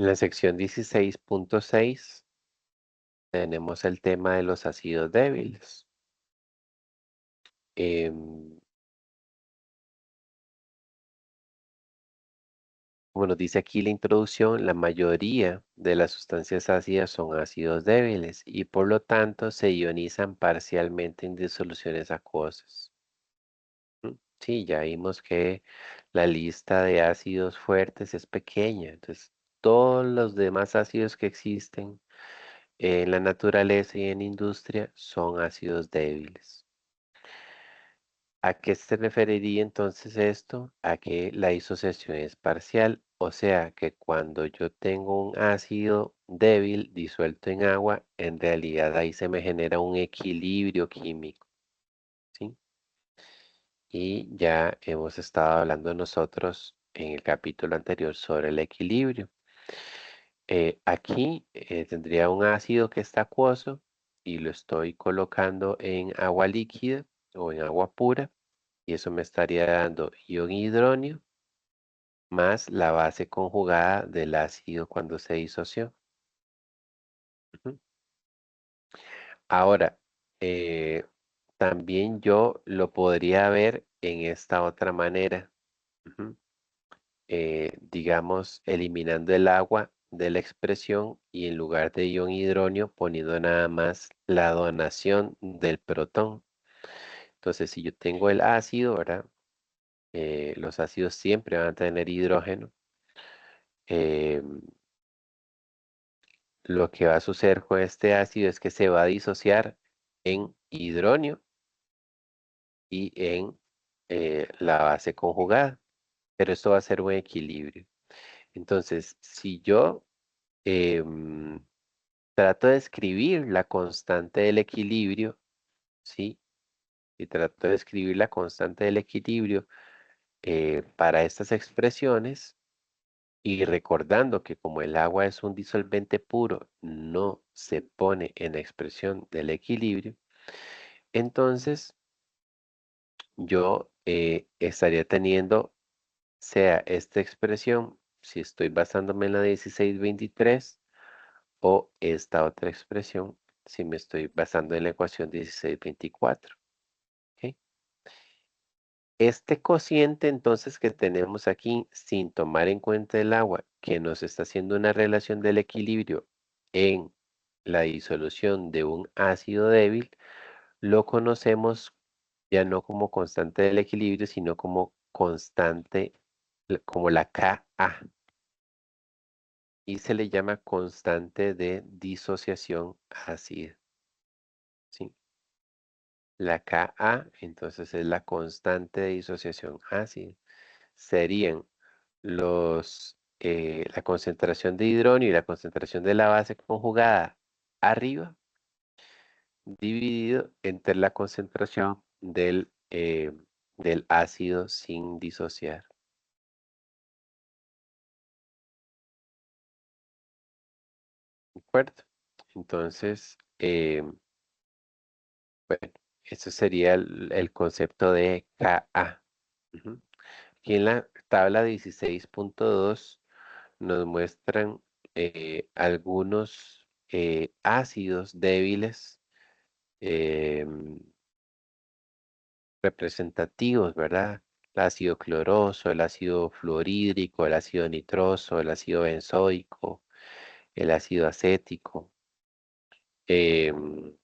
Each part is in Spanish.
En la sección 16.6 tenemos el tema de los ácidos débiles. Como nos dice aquí la introducción, la mayoría de las sustancias ácidas son ácidos débiles y por lo tanto se ionizan parcialmente en disoluciones acuosas. Sí, ya vimos que la lista de ácidos fuertes es pequeña, entonces todos los demás ácidos que existen en la naturaleza y en industria son ácidos débiles. ¿A qué se referiría entonces esto? A que la disociación es parcial, o sea que cuando yo tengo un ácido débil disuelto en agua, en realidad ahí se me genera un equilibrio químico, ¿sí? Y ya hemos estado hablando nosotros en el capítulo anterior sobre el equilibrio. Aquí tendría un ácido que está acuoso y lo estoy colocando en agua líquida o en agua pura y eso me estaría dando ion hidronio más la base conjugada del ácido cuando se disoció. Ujú. Ahora, eh, también yo lo podría ver en esta otra manera. Ujú. Digamos, eliminando el agua de la expresión y en lugar de ion hidronio poniendo nada más la donación del protón. Entonces, si yo tengo el ácido, ¿verdad? Los ácidos siempre van a tener hidrógeno. Eh, lo que va a suceder con este ácido es que se va a disociar en hidronio y en la base conjugada, pero esto va a ser un equilibrio. Entonces, si yo em, trato de escribir la constante del equilibrio, ¿sí? Y trato de escribir la constante del equilibrio para estas expresiones y recordando que como el agua es un disolvente puro, no se pone en la expresión del equilibrio, entonces yo estaría teniendo, sea esta expresión, si estoy basándome en la 1623, o esta otra expresión, si me estoy basando en la ecuación 1624. ¿Ok? Este cociente entonces que tenemos aquí, sin tomar en cuenta el agua, que nos está haciendo una relación del equilibrio en la disolución de un ácido débil, lo conocemos ya no como constante del equilibrio, sino como constante, como la Ka, y se le llama constante de disociación ácida, ¿sí? La Ka, entonces es la constante de disociación ácida. Serían la concentración de hidrógeno y la concentración de la base conjugada arriba, dividido entre la concentración del ácido sin disociar. ¿De acuerdo? Entonces, bueno, eso sería el concepto de Ka. Ujú. Aquí en la tabla 16.2 nos muestran algunos ácidos débiles representativos, ¿verdad? El ácido cloroso, el ácido fluorhídrico, el ácido nitroso, el ácido benzoico, el ácido acético. Em,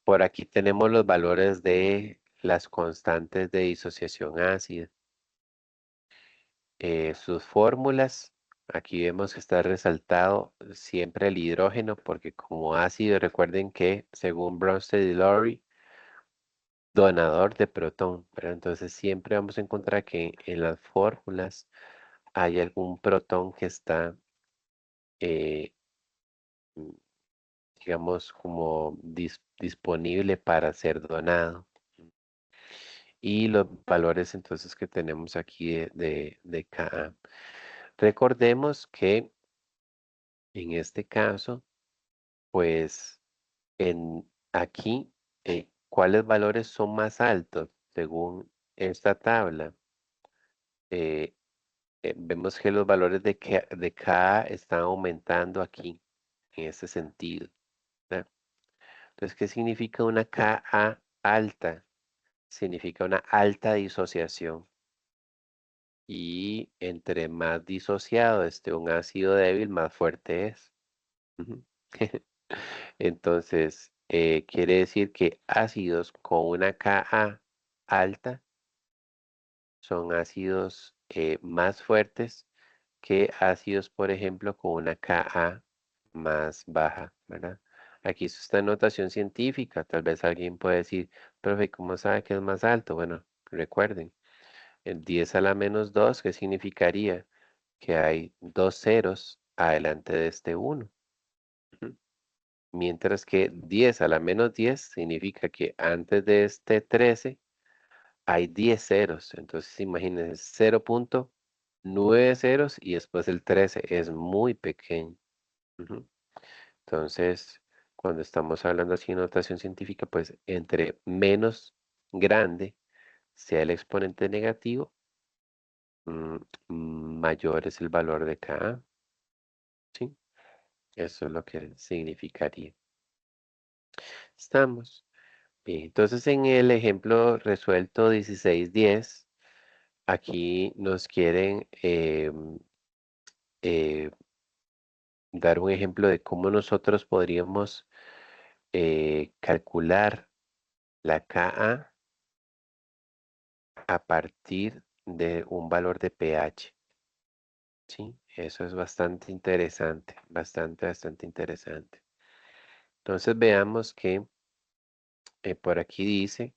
por aquí tenemos los valores de las constantes de disociación ácida. Sus fórmulas, aquí vemos que está resaltado siempre el hidrógeno, porque como ácido, recuerden que según Bronsted y Lowry, donador de protón, pero entonces siempre vamos a encontrar que en las fórmulas hay algún protón que está, eh, mm, digamos, como disponible para ser donado. Y los valores entonces que tenemos aquí de Ka. Recordemos que en este caso, pues aquí, ¿cuáles valores son más altos según esta tabla? vemos que los valores de Ka están aumentando aquí, en este sentido, ¿verdad? Entonces, ¿qué significa una Ka alta? Significa una alta disociación. Y entre más disociado esté un ácido débil, más fuerte es. Ujú. Entonces, quiere decir que ácidos con una Ka alta son ácidos más fuertes que ácidos, por ejemplo, con una Ka más baja, ¿verdad? Aquí eso está en notación científica. Tal vez alguien puede decir, profe, ¿cómo sabe que es más alto? Bueno, recuerden, el 10 a la menos 2, ¿qué significaría? Que hay dos ceros adelante de este uno. Ujú. Mientras que 10 a la menos 10 significa que antes de este 13 hay 10 ceros. Entonces imagínense 0,9 ceros y después el 13 es muy pequeño. Ujú. Entonces, cuando estamos hablando así en notación científica, pues entre menos grande sea el exponente negativo, mm, mayor es el valor de K. ¿Sí? Eso es lo que significaría. Estamos. Bien, entonces en el ejemplo resuelto 1610, aquí nos quieren eh, dar un ejemplo de cómo nosotros podríamos calcular la Ka a partir de un valor de pH. Sí, eso es bastante interesante, bastante interesante. Entonces veamos que por aquí dice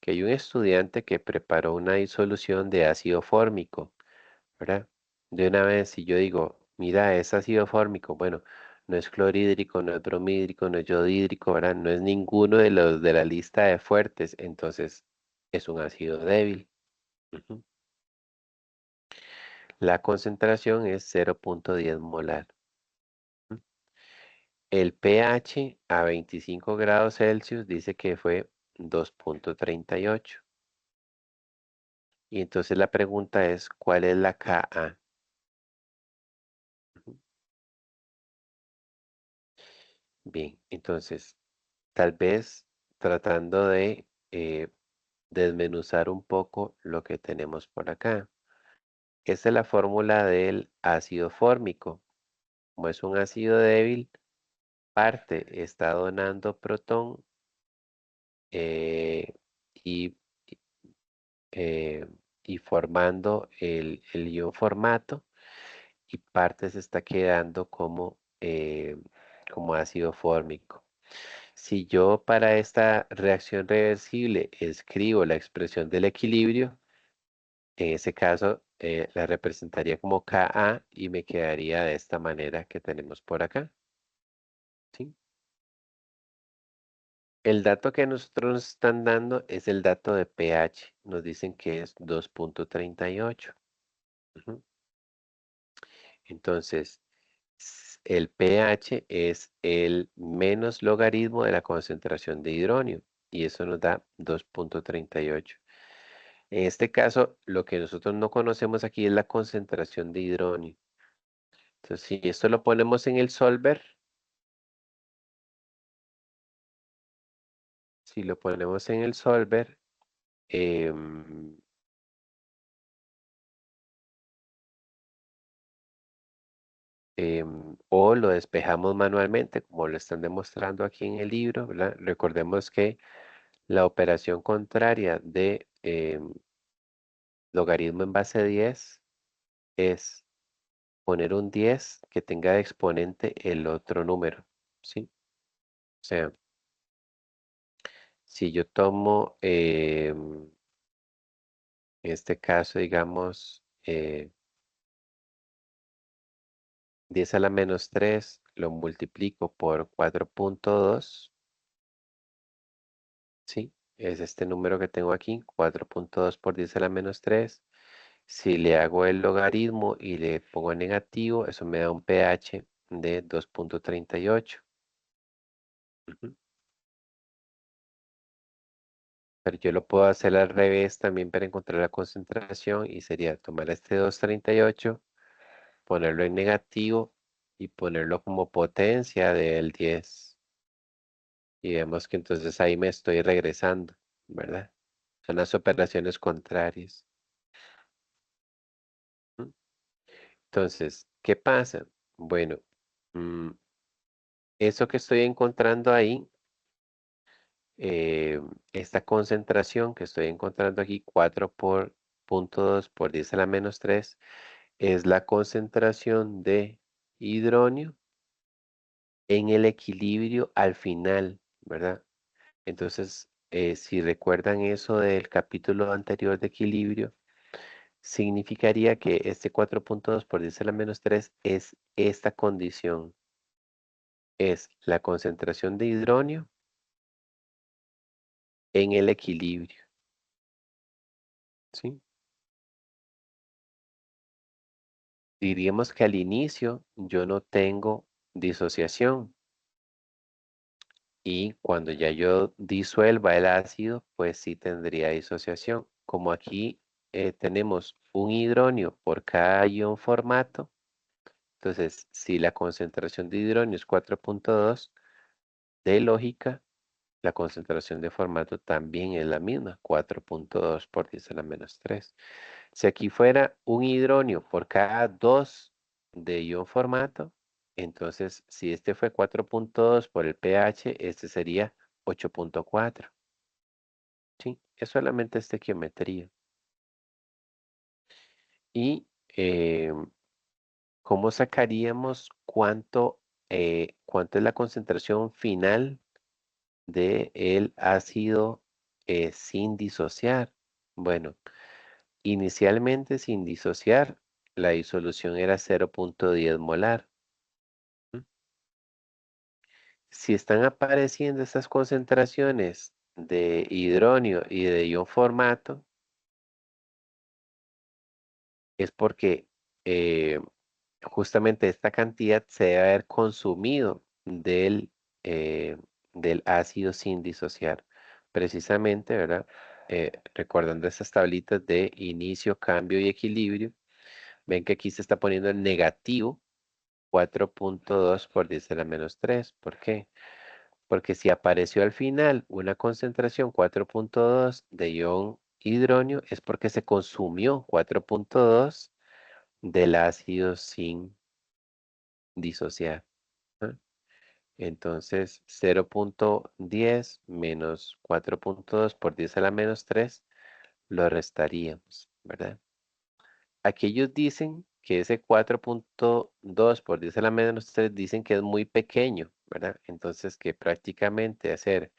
que hay un estudiante que preparó una disolución de ácido fórmico, ¿verdad? De una vez, si yo digo, mira, es ácido fórmico, bueno, no es clorhídrico, no es bromhídrico, no es yodhídrico, ¿verdad? No es ninguno de los de la lista de fuertes, entonces es un ácido débil. Ujú. La concentración es 0,10 molar. Ujú. El pH a 25 grados Celsius dice que fue 2,38. Y entonces la pregunta es, ¿cuál es la Ka? Ujú. Bien, entonces, tal vez tratando de desmenuzar un poco lo que tenemos por acá. Esta es la fórmula del ácido fórmico. Como es un ácido débil, parte está donando protón eh, y, eh, y formando el ion formato y parte se está quedando como ácido fórmico. Si yo para esta reacción reversible escribo la expresión del equilibrio, en ese caso la representaría como Ka y me quedaría de esta manera que tenemos por acá. ¿Sí? El dato que nosotros nos están dando es el dato de pH. Nos dicen que es 2,38. Ujú. Entonces, el pH es el menos logaritmo de la concentración de hidronio y eso nos da 2,38. En este caso, lo que nosotros no conocemos aquí es la concentración de hidronio. Entonces, si esto lo ponemos en el solver, si lo ponemos en el solver, em, o lo despejamos manualmente, como lo están demostrando aquí en el libro, ¿verdad? Recordemos que la operación contraria de logaritmo en base 10 es poner un 10 que tenga de exponente el otro número, ¿sí? O sea, si yo tomo, en este caso, digamos, 10 a la menos 3 lo multiplico por 4,2, ¿sí? Es este número que tengo aquí, 4,2 por 10 a la menos 3. Si le hago el logaritmo y le pongo negativo, eso me da un pH de 2,38. Ujú. Pero yo lo puedo hacer al revés también para encontrar la concentración y sería tomar este 238, ponerlo en negativo y ponerlo como potencia del 10. Y vemos que entonces ahí me estoy regresando, ¿verdad? Son las operaciones contrarias. ¿Mm? Entonces, ¿qué pasa? Bueno, mm, eso que estoy encontrando ahí, esta concentración que estoy encontrando aquí, 4 por punto 2 por 10 a la menos 3, es la concentración de hidronio en el equilibrio al final, ¿verdad? Entonces, si recuerdan eso del capítulo anterior de equilibrio, significaría que este 4.2 por 10 a la menos 3 es esta condición, es la concentración de hidronio en el equilibrio, ¿sí? Diríamos que al inicio yo no tengo disociación y cuando ya yo disuelva el ácido, pues sí tendría disociación. Como aquí tenemos un hidronio por cada ion formato, entonces si la concentración de hidronio es 4.2, de lógica, la concentración de formato también es la misma, 4.2 por 10 a la menos 3. Si aquí fuera un hidronio por cada 2 de ion formato, entonces si este fue 4.2 por el pH, este sería 8.4. ¿Sí? Es solamente estequiometría. Y ¿cómo sacaríamos cuánto es la concentración final del ácido sin disociar? Bueno, inicialmente sin disociar, la disolución era 0.10 molar. ¿M? Si están apareciendo estas concentraciones de hidronio y de ion formato, es porque eh, justamente esta cantidad se debe haber consumido del ácido sin disociar. Precisamente, ¿verdad? Recordando estas tablitas de inicio, cambio y equilibrio, ven que aquí se está poniendo el negativo 4.2 por 10 a la menos 3. ¿Por qué? Porque si apareció al final una concentración 4.2 de ion hidronio, es porque se consumió 4.2 del ácido sin disociar. ¿Ah? Entonces, 0.10 menos 4.2 por 10 a la menos 3 lo restaríamos, ¿verdad? Aquí ellos dicen que ese 4.2 por 10 a la menos 3 dicen que es muy pequeño, ¿verdad? Entonces, que prácticamente hacer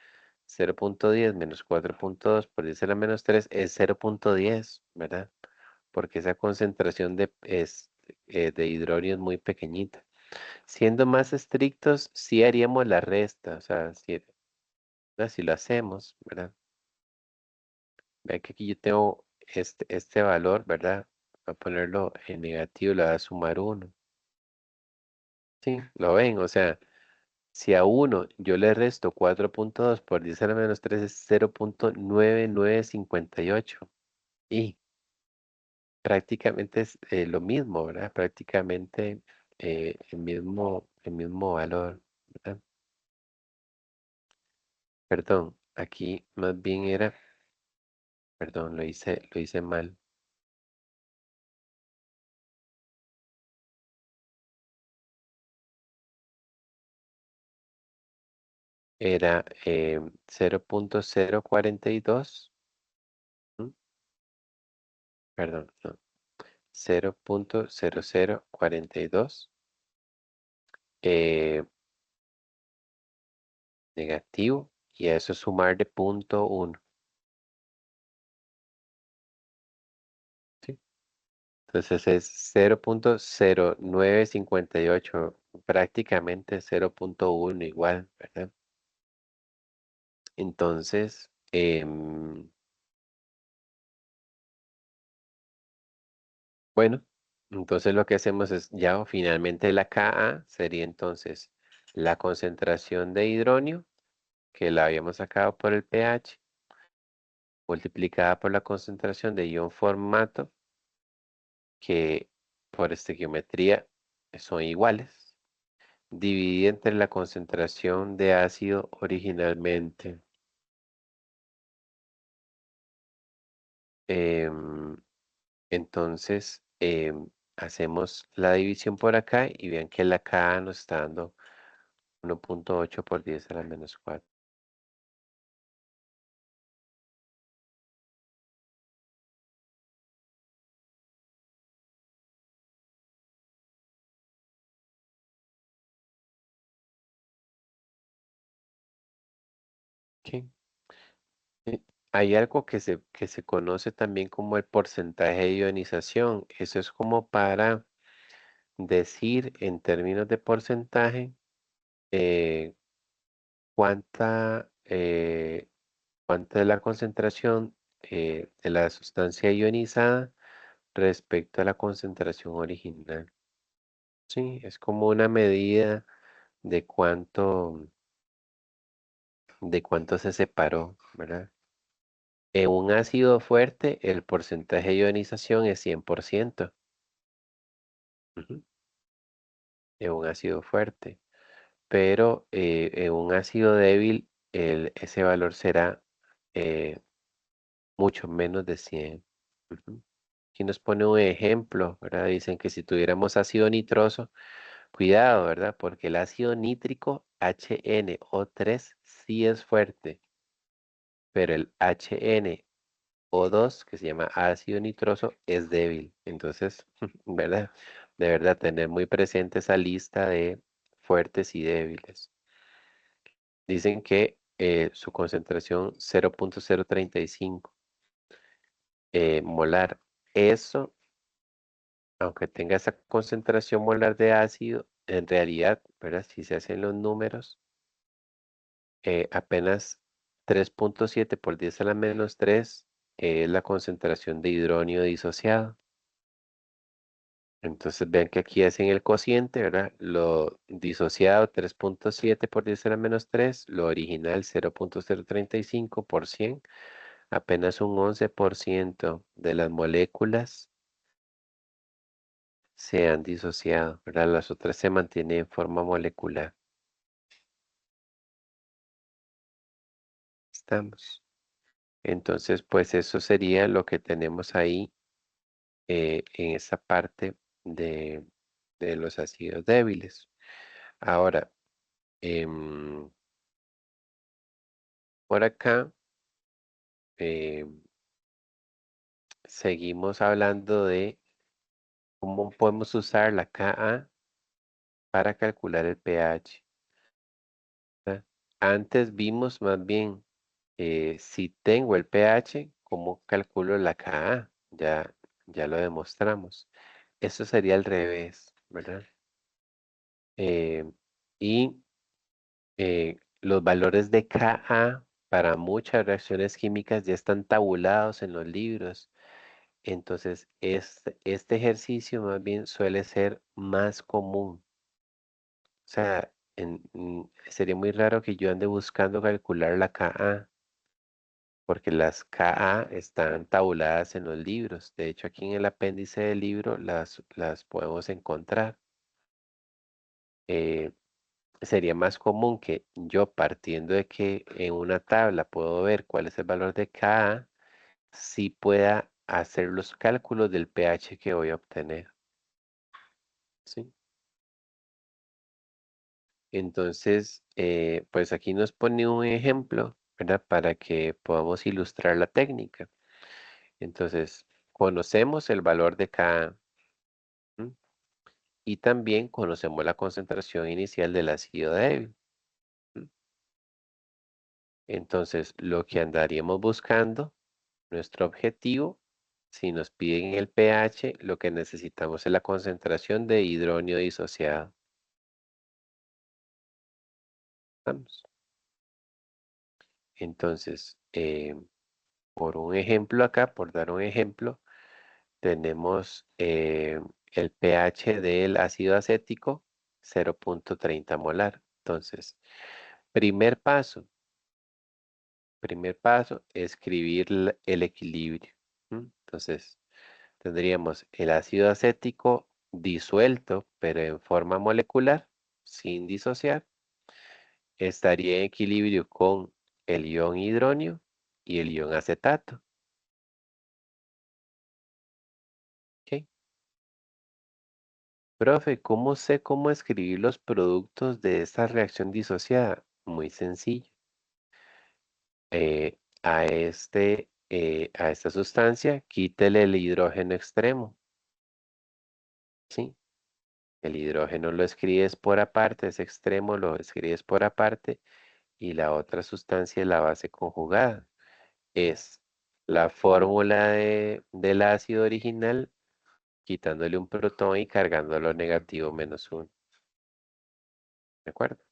0.10 menos 4.2 por 10 a la menos 3 es 0.10, ¿verdad? Porque esa concentración de hidronio es muy pequeñita. Siendo más estrictos, sí haríamos la resta, o sea, si lo hacemos, ¿verdad? Vean que aquí yo tengo este valor, ¿verdad? Voy a ponerlo en negativo, le voy a sumar 1. Sí, lo ven, o sea, si a 1 yo le resto 4.2 por 10 a la menos 3 es 0.9958. Y prácticamente es lo mismo, ¿verdad? Prácticamente el mismo valor, ¿verdad? Perdón, aquí más bien era, perdón, lo hice mal. Era 0.042, ¿m? Perdón, no, 0.0042 eh, negativo y a eso sumar de punto 1, ¿sí? Entonces es 0.0958, prácticamente 0.1 igual, ¿verdad? Entonces, bueno, entonces lo que hacemos es ya finalmente la Ka sería entonces la concentración de hidronio que la habíamos sacado por el pH multiplicada por la concentración de ion formato, que por estequiometría son iguales, dividida entre la concentración de ácido originalmente. Em, entonces, hacemos la división por acá y vean que la Ka nos está dando 1.8 por 10 a la menos 4. Ok. Eh, Hay algo que se conoce también como el porcentaje de ionización. Eso es como para decir en términos de porcentaje eh, cuánta, eh, cuánta es la concentración de la sustancia ionizada respecto a la concentración original. Sí, es como una medida de cuánto se separó, ¿verdad? En un ácido fuerte, el porcentaje de ionización es 100%. Ujú. En un ácido fuerte. Pero en un ácido débil, ese valor será eh, mucho menos de 100. Ujú. Aquí nos pone un ejemplo, ¿verdad? Dicen que si tuviéramos ácido nitroso, cuidado, ¿verdad? Porque el ácido nítrico HNO3 sí es fuerte, pero el HNO2, que se llama ácido nitroso, es débil. Entonces, ¿verdad? De verdad, tener muy presente esa lista de fuertes y débiles. Dicen que su concentración 0.035 molar. Eso, aunque tenga esa concentración molar de ácido, en realidad, ¿verdad? Si se hacen los números, apenas 3.7 por 10 a la menos 3 es la concentración de hidronio disociado. Entonces vean que aquí hacen el cociente, ¿verdad? Lo disociado 3.7 por 10 a la menos 3, lo original 0.035 por 100. Apenas un 11% de las moléculas se han disociado, ¿verdad? Las otras se mantienen en forma molecular. Estamos. Entonces, pues eso sería lo que tenemos ahí en esa parte de, de los ácidos débiles. Ahora, em, por acá seguimos hablando de cómo podemos usar la Ka para calcular el pH. ¿Verdad? Antes vimos más bien si tengo el pH, ¿cómo calculo la Ka? Ya lo demostramos. Eso sería al revés, ¿verdad? Eh, y los valores de Ka para muchas reacciones químicas ya están tabulados en los libros. Entonces, este ejercicio más bien suele ser más común. O sea, sería muy raro que yo ande buscando calcular la Ka, porque las Ka están tabuladas en los libros. De hecho, aquí en el apéndice del libro las podemos encontrar. Eh, Sería más común que yo, partiendo de que en una tabla puedo ver cuál es el valor de Ka, sí pueda hacer los cálculos del pH que voy a obtener. ¿Sí? Entonces, pues aquí nos pone un ejemplo, ¿verdad? Para que podamos ilustrar la técnica. Entonces, conocemos el valor de Ka. ¿M? Y también conocemos la concentración inicial del ácido débil. ¿M? Entonces, lo que andaríamos buscando, nuestro objetivo, si nos piden el pH, lo que necesitamos es la concentración de hidrógeno disociado. ¿Estamos? Entonces, por un ejemplo acá, por dar un ejemplo, tenemos el pH del ácido acético 0.30 molar. Entonces, primer paso, Primer paso, escribir el equilibrio. Entonces, tendríamos el ácido acético disuelto, pero en forma molecular, sin disociar. Estaría en equilibrio con el ion hidronio y el ion acetato. ¿Ok? Profe, ¿cómo sé cómo escribir los productos de esta reacción disociada? Muy sencillo. A esta sustancia, quítele el hidrógeno extremo. ¿Sí? El hidrógeno lo escribes por aparte, ese extremo lo escribes por aparte y la otra sustancia es la base conjugada. Es la fórmula del ácido original, quitándole un protón y cargándolo negativo -1. ¿De acuerdo?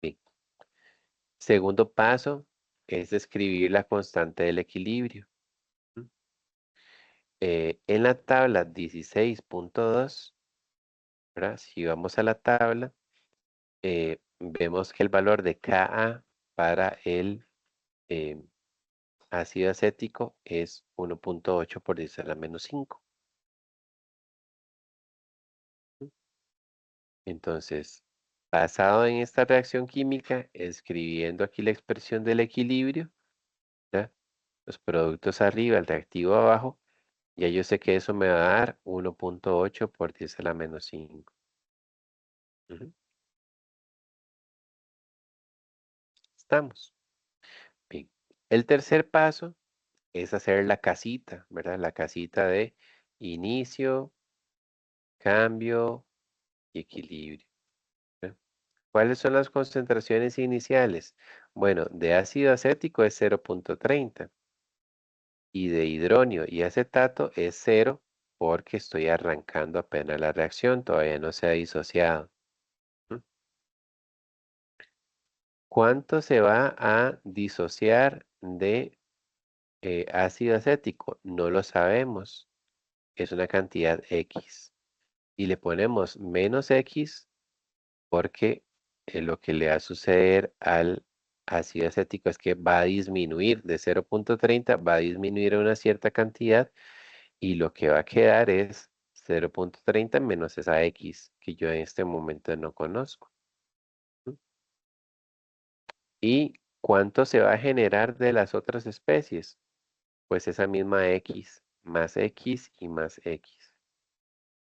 Bien. Segundo paso es escribir la constante del equilibrio. ¿Mm? En la tabla 16.2, ¿verdad? Si vamos a la tabla, vemos que el valor de Ka para el eh, ácido acético es 1.8 por 10 a la -5. Entonces, basado en esta reacción química, escribiendo aquí la expresión del equilibrio, ¿ya? Los productos arriba, el reactivo abajo, ya yo sé que eso me va a dar 1.8 por 10 a la -5. Ujú. Estamos. Bien. El tercer paso es hacer la casita, ¿verdad? La casita de inicio, cambio y equilibrio. ¿Ya? ¿Cuáles son las concentraciones iniciales? Bueno, de ácido acético es 0.30 y de hidronio y acetato es 0 porque estoy arrancando apenas la reacción, todavía no se ha disociado. ¿Mm? ¿Cuánto se va a disociar de ácido acético? No lo sabemos, es una cantidad X. Y le ponemos -X porque lo que le va a suceder al ácido acético es que va a disminuir de 0.30, va a disminuir a una cierta cantidad y lo que va a quedar es 0.30 menos esa X que yo en este momento no conozco. ¿Mm? ¿Y cuánto se va a generar de las otras especies? Pues esa misma X más X y más X.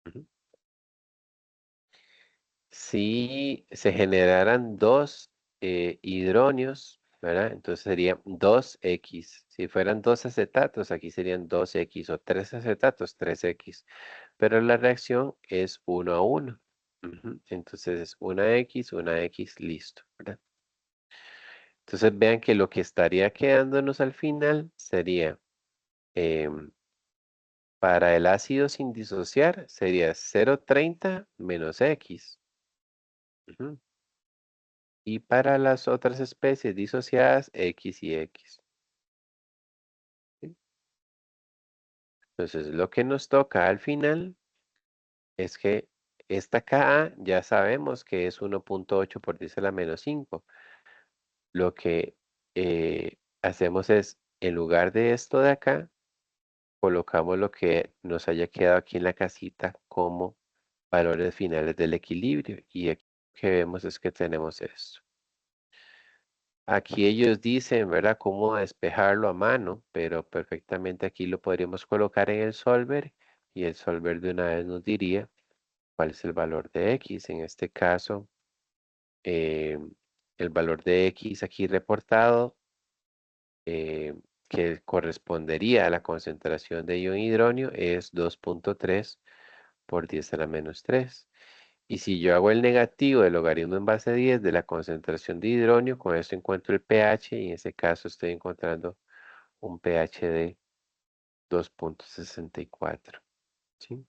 Ujú. Si se generaran dos hidronios, ¿verdad? Entonces serían 2X. Si fueran dos acetatos, aquí serían 2X o tres acetatos, 3X. Pero la reacción es 1 a 1. Ujú. Entonces es una X, listo, ¿verdad? Entonces vean que lo que estaría quedándonos al final sería, em, para el ácido sin disociar, sería 0.30 menos X. Ujú. Y para las otras especies disociadas, X y X. ¿Sí? Entonces, lo que nos toca al final es que esta Ka ya sabemos que es 1.8 por 10 a la -5. Lo que hacemos es, en lugar de esto de acá, colocamos lo que nos haya quedado aquí en la casita como valores finales del equilibrio. Y aquí lo que vemos es que tenemos esto. Aquí ellos dicen, ¿verdad?, cómo despejarlo a mano, pero perfectamente aquí lo podríamos colocar en el solver y el solver de una vez nos diría cuál es el valor de X. En este caso, eh, el valor de X aquí reportado, eh, que correspondería a la concentración de ion hidronio, es 2.3 por 10 a la -3. Y si yo hago el negativo del logaritmo en base 10 de la concentración de hidronio, con esto encuentro el pH y en ese caso estoy encontrando un pH de 2.64. ¿Sí?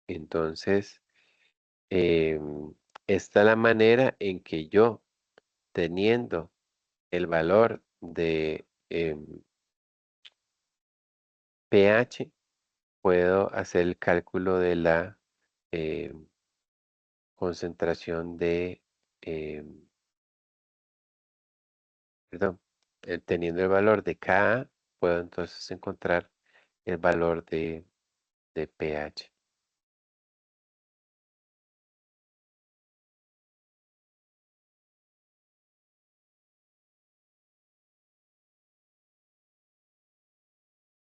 Entonces, esta es la manera en que yo, teniendo el valor de pH, puedo hacer el cálculo de la em, concentración de em, perdón, teniendo el valor de Ka, puedo entonces encontrar el valor de pH.